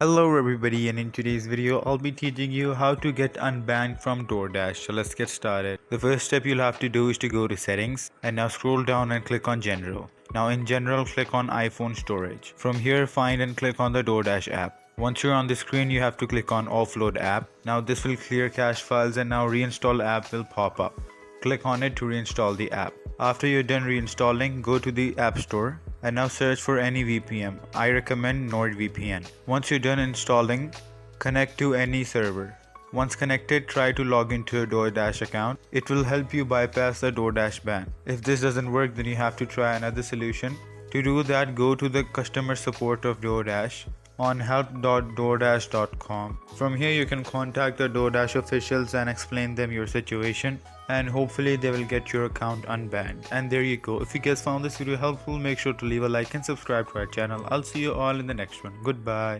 Hello everybody, and in today's video I'll be teaching you how to get unbanned from DoorDash. So let's get started. The first step you'll have to do is to go to settings and now scroll down and click on general. Now in general click on iPhone storage. From here find and click on the DoorDash app. Once you're on the screen you have to click on offload app. Now this will clear cache files and now reinstall app will pop up. Click on it to reinstall the app. After you're done reinstalling, go to the App Store and now search for any VPN. I recommend NordVPN. Once you're done installing, connect to any server. Once connected, try to log into your DoorDash account. It will help you bypass the DoorDash ban. If this doesn't work, then you have to try another solution. To do that, go to the customer support of DoorDash on help.doordash.com. From here you can contact the DoorDash officials and explain them your situation, and hopefully they will get your account unbanned. And there you go. If you guys found this video helpful, make sure to leave a like and subscribe to our channel. I'll see you all in the next one. Goodbye.